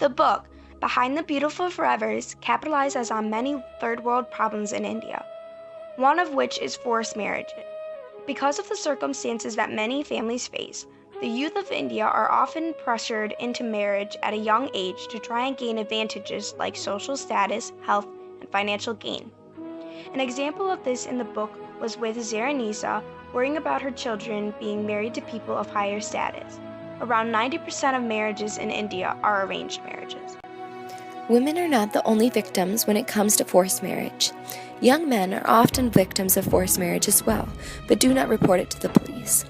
The book, Behind the Beautiful Forevers, capitalizes on many third world problems in India, one of which is forced marriage. Because of the circumstances that many families face, the youth of India are often pressured into marriage at a young age to try and gain advantages like social status, health, and financial gain. An example of this in the book was with Zaranisa worrying about her children being married to people of higher status. Around 90% of marriages in India are arranged marriages. Women are not the only victims when it comes to forced marriage. Young men are often victims of forced marriage as well, but do not report it to the police.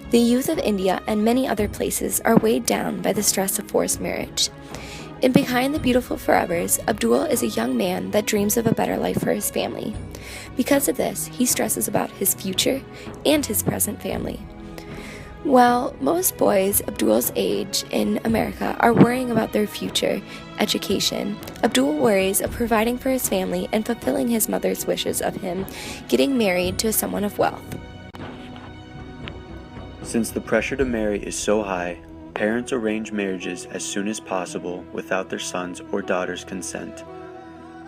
The youth of India and many other places are weighed down by the stress of forced marriage. In Behind the Beautiful Forevers, Abdul is a young man that dreams of a better life for his family. Because of this, he stresses about his future and his present family. While most boys Abdul's age in America are worrying about their future education, Abdul worries of providing for his family and fulfilling his mother's wishes of him getting married to someone of wealth. Since the pressure to marry is so high, parents arrange marriages as soon as possible without their sons' or daughters' consent.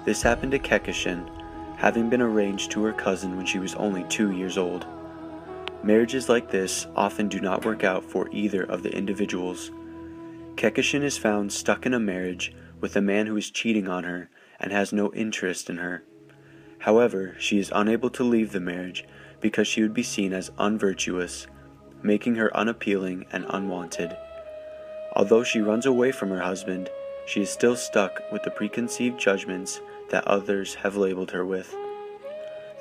This happened to Kekashin, having been arranged to her cousin when she was only 2 years old. Marriages like this often do not work out for either of the individuals. Kekashin is found stuck in a marriage with a man who is cheating on her and has no interest in her. However, she is unable to leave the marriage because she would be seen as unvirtuous, making her unappealing and unwanted. Although she runs away from her husband, she is still stuck with the preconceived judgments that others have labeled her with.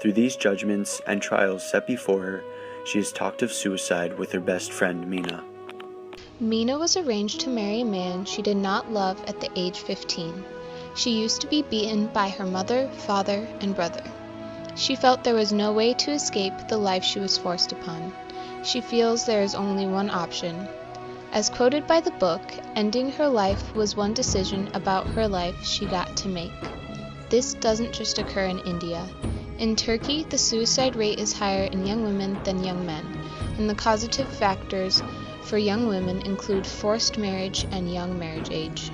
Through these judgments and trials set before her, she has talked of suicide with her best friend Meena. Meena was arranged to marry a man she did not love at the age 15. She used to be beaten by her mother, father, and brother. She felt there was no way to escape the life she was forced upon. She feels there is only one option. As quoted by the book, ending her life was one decision about her life she got to make. This doesn't just occur in India. In Turkey, the suicide rate is higher in young women than young men, and the causative factors for young women include forced marriage and young marriage age.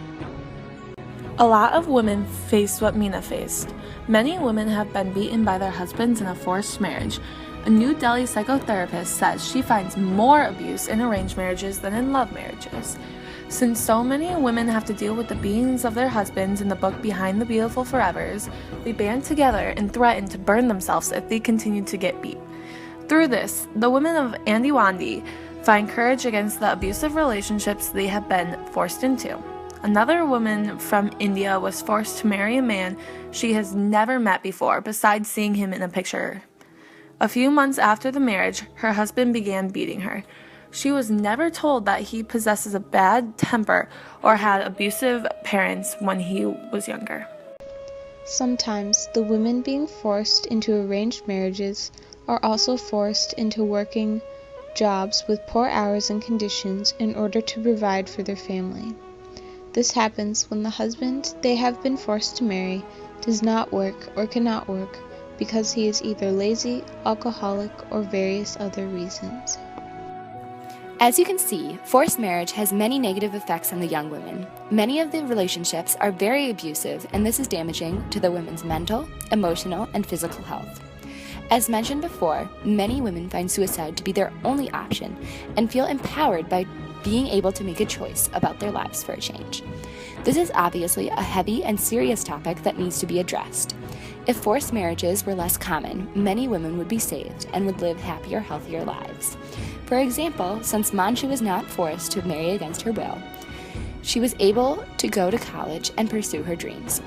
A lot of women face what Meena faced. Many women have been beaten by their husbands in a forced marriage. A New Delhi psychotherapist says she finds more abuse in arranged marriages than in love marriages. Since so many women have to deal with the beatings of their husbands in the book Behind the Beautiful Forevers, they band together and threaten to burn themselves if they continue to get beat. Through this, the women of Andiwandi find courage against the abusive relationships they have been forced into. Another woman from India was forced to marry a man she has never met before, besides seeing him in a picture. A few months after the marriage, her husband began beating her. She was never told that he possesses a bad temper or had abusive parents when he was younger. Sometimes the women being forced into arranged marriages are also forced into working jobs with poor hours and conditions in order to provide for their family. This happens when the husband they have been forced to marry does not work or cannot work because he is either lazy, alcoholic, or various other reasons. As you can see, forced marriage has many negative effects on the young women. Many of the relationships are very abusive, and this is damaging to the women's mental, emotional, and physical health. As mentioned before, many women find suicide to be their only option and feel empowered by being able to make a choice about their lives for a change. This is obviously a heavy and serious topic that needs to be addressed. If forced marriages were less common, many women would be saved and would live happier, healthier lives. For example, since Manju was not forced to marry against her will, she was able to go to college and pursue her dreams.